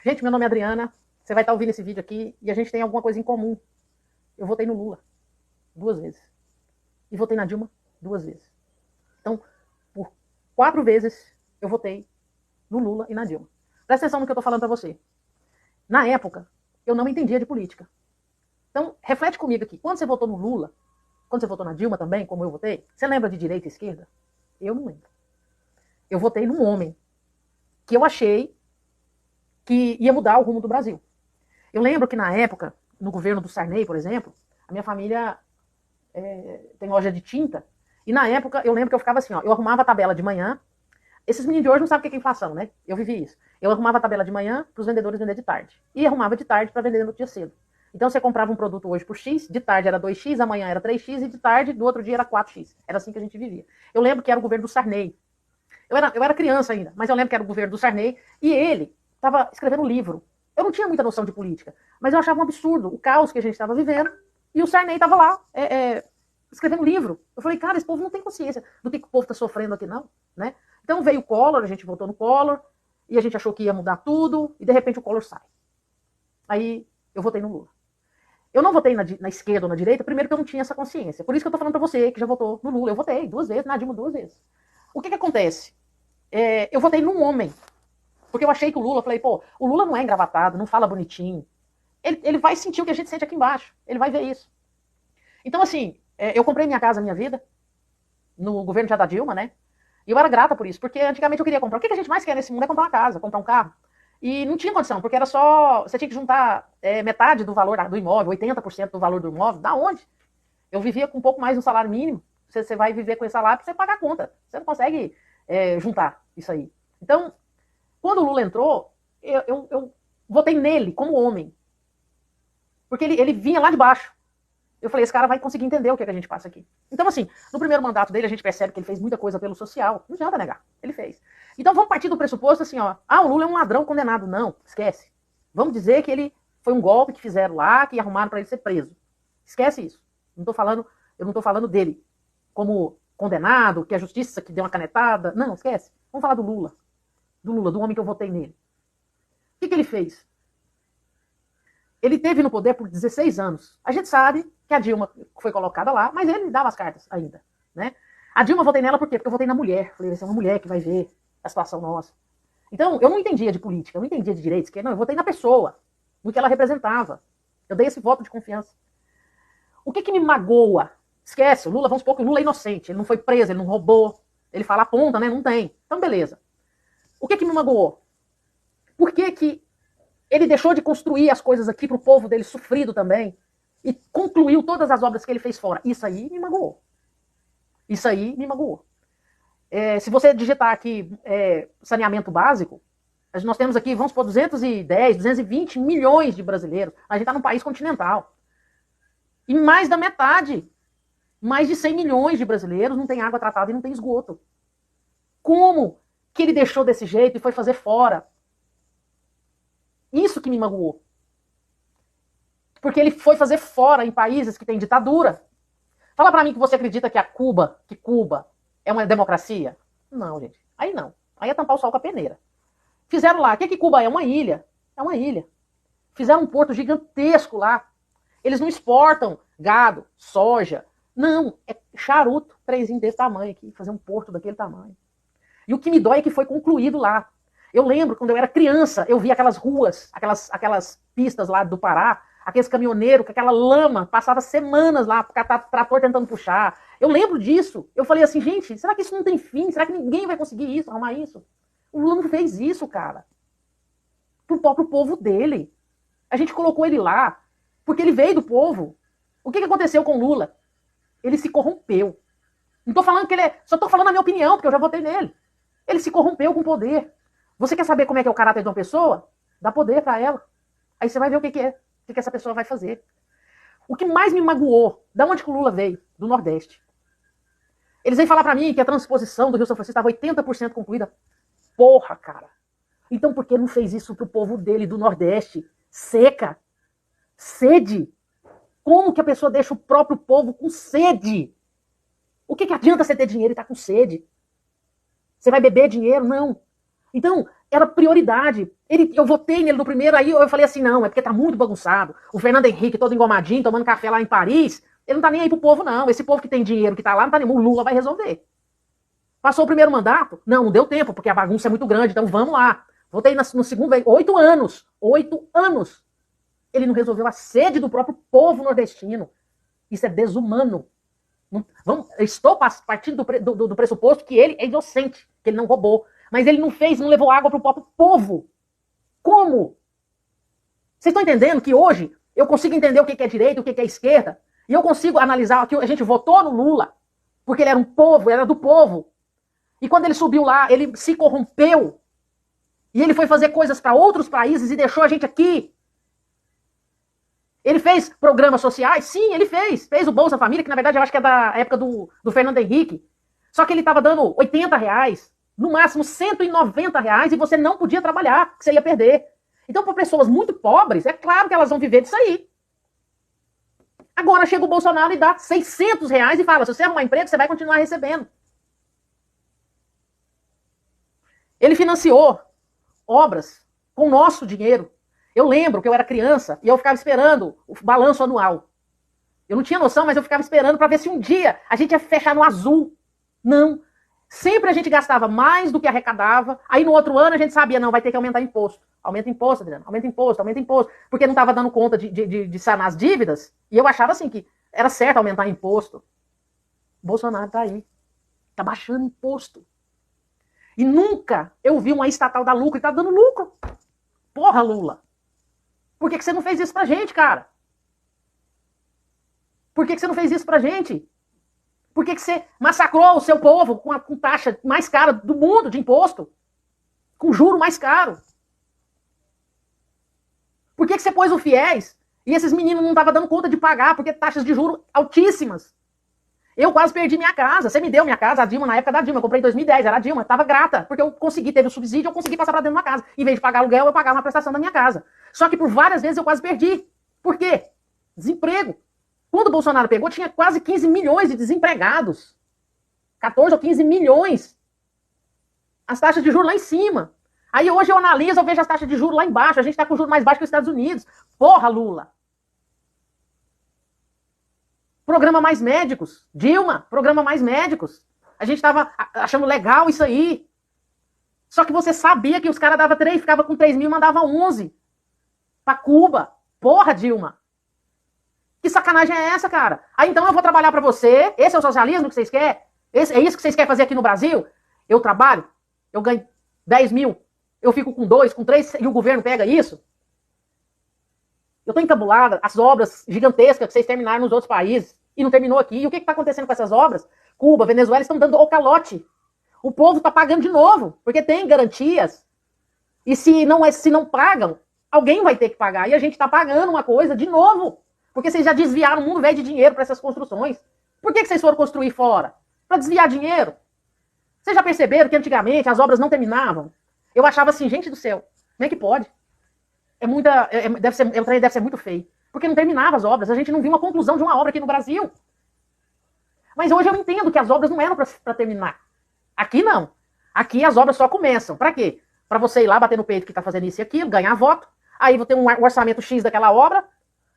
Gente, meu nome é Adriana, você vai estar ouvindo esse vídeo aqui e a gente tem alguma coisa em comum. Eu votei no Lula 2 vezes e votei na Dilma 2 vezes. Então, por 4 vezes eu votei no Lula e na Dilma. Presta atenção no que eu estou falando para você. Na época, eu não entendia de política. Então, reflete comigo aqui. Quando você votou no Lula, quando você votou na Dilma também, como eu votei, você lembra de direita e esquerda? Eu não lembro. Eu votei num homem que eu achei que ia mudar o rumo do Brasil. Eu lembro que na época, no governo do Sarney, por exemplo, a minha família tem loja de tinta, e na época eu lembro que eu ficava assim, ó, eu arrumava a tabela de manhã, esses meninos de hoje não sabem o que é inflação, né? Eu vivi isso. Eu arrumava a tabela de manhã para os vendedores vender de tarde, e arrumava de tarde para vender no dia cedo. Então você comprava um produto hoje por X, de tarde era 2X, amanhã era 3X, e de tarde, do outro dia era 4X. Era assim que a gente vivia. Eu lembro que era o governo do Sarney. Eu era criança ainda, mas eu lembro que era o governo do Sarney, e ele estava escrevendo um livro. Eu não tinha muita noção de política, mas eu achava um absurdo o caos que a gente estava vivendo, e o Sarney estava lá escrevendo um livro. Eu falei, cara, esse povo não tem consciência do que o povo está sofrendo aqui, não. Né? Então veio o Collor, a gente votou no Collor, e a gente achou que ia mudar tudo, e de repente o Collor sai. Aí eu votei no Lula. Eu não votei na esquerda ou na direita, primeiro que eu não tinha essa consciência. Por isso que eu tô falando pra você, que já votou no Lula. Eu votei 2 vezes, na Dilma 2 vezes. O que acontece? Eu votei num homem. Porque eu achei que o Lula, falei, pô, o Lula não é engravatado, não fala bonitinho. Ele vai sentir o que a gente sente aqui embaixo. Ele vai ver isso. Então, assim, eu comprei minha casa, minha vida, no governo já da Dilma, né? E eu era grata por isso, porque antigamente eu queria comprar. O que a gente mais quer nesse mundo é comprar uma casa, comprar um carro. E não tinha condição, porque era só. Você tinha que juntar metade do valor do imóvel, 80% do valor do imóvel. Da onde? Eu vivia com um pouco mais do salário mínimo. Você vai viver com esse salário para você pagar a conta. Você não consegue juntar isso aí. Então, quando o Lula entrou, eu votei nele como homem. Porque ele vinha lá de baixo. Eu falei, esse cara vai conseguir entender o que a gente passa aqui. Então, assim, no primeiro mandato dele, a gente percebe que ele fez muita coisa pelo social. Não adianta negar. Ele fez. Então, vamos partir do pressuposto assim, ó. O Lula é um ladrão condenado. Não, esquece. Vamos dizer que ele foi um golpe que fizeram lá, que arrumaram para ele ser preso. Esquece isso. Eu não tô falando dele como condenado, que a justiça que deu uma canetada. Não, esquece. Vamos falar do Lula. Do homem que eu votei nele. O que ele fez? Ele teve no poder por 16 anos. A gente sabe que a Dilma foi colocada lá, mas ele dava as cartas ainda. Né? A Dilma, eu votei nela por quê? Porque eu votei na mulher. Falei, vai ser uma mulher que vai ver a situação nossa. Então, eu não entendia de política, eu não entendia de direito, não, eu votei na pessoa, no que ela representava. Eu dei esse voto de confiança. O que me magoa? Esquece, o Lula, vamos supor que o Lula é inocente, ele não foi preso, ele não roubou, ele fala a ponta, né? Não tem. Então, beleza. O que me magoou? Por que ele deixou de construir as coisas aqui pro povo dele sofrido também e concluiu todas as obras que ele fez fora? Isso aí me magoou. Isso aí me magoou. Se você digitar aqui saneamento básico, nós temos aqui, vamos supor, 210, 220 milhões de brasileiros. A gente está num país continental. E mais da metade, mais de 100 milhões de brasileiros não tem água tratada e não tem esgoto. Como que ele deixou desse jeito e foi fazer fora? Isso que me magoou. Porque ele foi fazer fora em países que tem ditadura. Fala pra mim que você acredita que Cuba é uma democracia? Não, gente. Aí não. Aí é tampar o sol com a peneira. Fizeram lá. O que Cuba é? Uma ilha. É uma ilha. Fizeram um porto gigantesco lá. Eles não exportam gado, soja. Não. É charuto. Trezinho desse tamanho aqui. Fazer um porto daquele tamanho. E o que me dói é que foi concluído lá. Eu lembro, quando eu era criança, eu via aquelas ruas, aquelas pistas lá do Pará, aqueles caminhoneiros com aquela lama, passava semanas lá, trator tentando puxar. Eu lembro disso. Eu falei assim, gente, será que isso não tem fim? Será que ninguém vai conseguir isso, arrumar isso? O Lula não fez isso, cara. Pro próprio povo dele. A gente colocou ele lá, porque ele veio do povo. O que aconteceu com o Lula? Ele se corrompeu. Não tô falando que ele é... Só tô falando a minha opinião, porque eu já votei nele. Ele se corrompeu com poder. Você quer saber como é que é o caráter de uma pessoa? Dá poder pra ela. Aí você vai ver o que é. O que essa pessoa vai fazer. O que mais me magoou, da onde que o Lula veio? Do Nordeste. Eles vêm falar pra mim que a transposição do Rio São Francisco estava 80% concluída. Porra, cara. Então por que não fez isso pro povo dele do Nordeste? Seca. Sede. Como que a pessoa deixa o próprio povo com sede? O que adianta você ter dinheiro e estar com sede? Você vai beber dinheiro? Não. Então, era prioridade. Eu votei nele no primeiro, aí eu falei assim, não, é porque tá muito bagunçado. O Fernando Henrique todo engomadinho, tomando café lá em Paris, ele não tá nem aí pro povo, não. Esse povo que tem dinheiro, que tá lá, não tá nem... O Lula vai resolver. Passou o primeiro mandato? Não deu tempo, porque a bagunça é muito grande, então vamos lá. Votei no segundo, 8 anos. 8 anos. Ele não resolveu a sede do próprio povo nordestino. Isso é desumano. Estou partindo do pressuposto que ele é inocente, que ele não roubou. Mas ele não fez, não levou água para o próprio povo. Como? Vocês estão entendendo que hoje eu consigo entender o que é direita, o que é esquerda? E eu consigo analisar que a gente votou no Lula, porque ele era um povo, era do povo. E quando ele subiu lá, ele se corrompeu. E ele foi fazer coisas para outros países e deixou a gente aqui. Ele fez programas sociais? Sim, ele fez. Fez o Bolsa Família, que na verdade eu acho que é da época do Fernando Henrique. Só que ele estava dando R$80, no máximo R$190, e você não podia trabalhar, que você ia perder. Então, para pessoas muito pobres, é claro que elas vão viver disso aí. Agora chega o Bolsonaro e dá R$600 e fala, se você arrumar emprego, você vai continuar recebendo. Ele financiou obras com o nosso dinheiro. Eu lembro que eu era criança e eu ficava esperando o balanço anual. Eu não tinha noção, mas eu ficava esperando para ver se um dia a gente ia fechar no azul. Não. Sempre a gente gastava mais do que arrecadava. Aí no outro ano a gente sabia, não, vai ter que aumentar imposto. Aumenta imposto, Adriano. Aumenta imposto, aumenta imposto. Porque não estava dando conta de sanar as dívidas. E eu achava assim que era certo aumentar imposto. O Bolsonaro tá aí. Tá baixando imposto. E nunca eu vi uma estatal dar lucro e tá dando lucro. Porra, Lula. Por que você não fez isso pra gente, cara? Por que você não fez isso pra gente? Por que você massacrou o seu povo com taxa mais cara do mundo de imposto? Com juro mais caro? Por que você pôs o FIES e esses meninos não estavam dando conta de pagar porque taxas de juros altíssimas? Eu quase perdi minha casa. Você me deu minha casa, a Dilma, na época da Dilma. Eu comprei em 2010, era a Dilma. Tava grata, porque eu consegui, teve o subsídio, eu consegui passar pra dentro de uma casa. Em vez de pagar aluguel, eu pagava uma prestação da minha casa. Só que por várias vezes eu quase perdi. Por quê? Desemprego. Quando o Bolsonaro pegou, tinha quase 15 milhões de desempregados. 14 ou 15 milhões. As taxas de juros lá em cima. Aí hoje eu analiso, eu vejo as taxas de juros lá embaixo. A gente tá com juros mais baixos que os Estados Unidos. Porra, Lula. Programa Mais Médicos. Dilma, programa Mais Médicos. A gente tava achando legal isso aí. Só que você sabia que os caras davam 3, ficava com 3 mil e mandava 11 pra Cuba. Porra, Dilma. Que sacanagem é essa, cara? Aí então eu vou trabalhar pra você. Esse é o socialismo que vocês querem? É isso que vocês querem fazer aqui no Brasil? Eu trabalho, eu ganho 10 mil, eu fico com 2, com 3 e o governo pega isso? Eu tô encabulada, as obras gigantescas que vocês terminaram nos outros países e não terminou aqui. E o que tá acontecendo com essas obras? Cuba, Venezuela estão dando o calote. O povo tá pagando de novo, porque tem garantias. E se não pagam, alguém vai ter que pagar. E a gente tá pagando uma coisa de novo. Porque vocês já desviaram um mundo velho de dinheiro para essas construções. Por que vocês foram construir fora? Para desviar dinheiro. Vocês já perceberam que antigamente as obras não terminavam? Eu achava assim, gente do céu, como é que pode? Deve ser muito feio. Porque não terminava as obras. A gente não viu uma conclusão de uma obra aqui no Brasil. Mas hoje eu entendo que as obras não eram para terminar. Aqui não. Aqui as obras só começam. Para quê? Para você ir lá bater no peito que está fazendo isso e aquilo, ganhar voto. Aí vou ter um orçamento X daquela obra.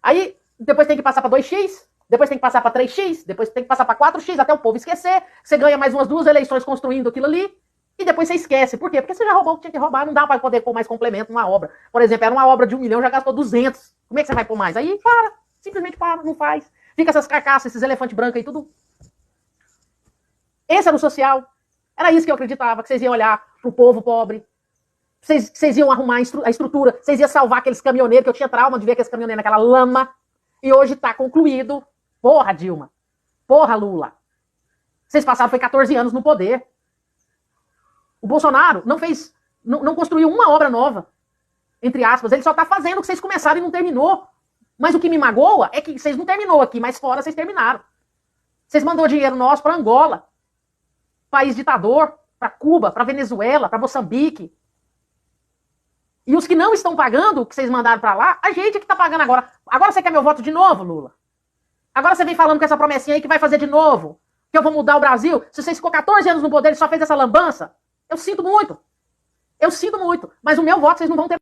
Aí depois tem que passar para 2x. Depois tem que passar para 3x. Depois tem que passar para 4x até o povo esquecer. Você ganha mais umas 2 eleições construindo aquilo ali. E depois você esquece. Por quê? Porque você já roubou o que tinha que roubar. Não dá para poder pôr mais complemento numa obra. Por exemplo, era uma obra de 1 milhão, já gastou 200. Como é que você vai pôr mais? Aí para. Simplesmente para. Não faz. Fica essas carcaças, esses elefantes brancos aí, tudo. Esse era o social. Era isso que eu acreditava. Que vocês iam olhar pro povo pobre. Vocês iam arrumar a estrutura. Vocês iam salvar aqueles caminhoneiros. Que eu tinha trauma de ver aqueles caminhoneiros naquela lama. E hoje tá concluído. Porra, Dilma. Porra, Lula. Vocês passaram, foi 14 anos no poder. O Bolsonaro não construiu uma obra nova, entre aspas. Ele só tá fazendo o que vocês começaram e não terminou. Mas o que me magoa é que vocês não terminou aqui, mas fora vocês terminaram. Vocês mandou dinheiro nosso para Angola, país ditador, para Cuba, para Venezuela, para Moçambique. E os que não estão pagando o que vocês mandaram para lá, a gente é que tá pagando agora. Agora você quer meu voto de novo, Lula? Agora você vem falando com essa promessinha aí que vai fazer de novo, que eu vou mudar o Brasil. Se vocês ficou 14 anos no poder e só fez essa lambança, eu sinto muito. Eu sinto muito, mas o meu voto vocês não vão ter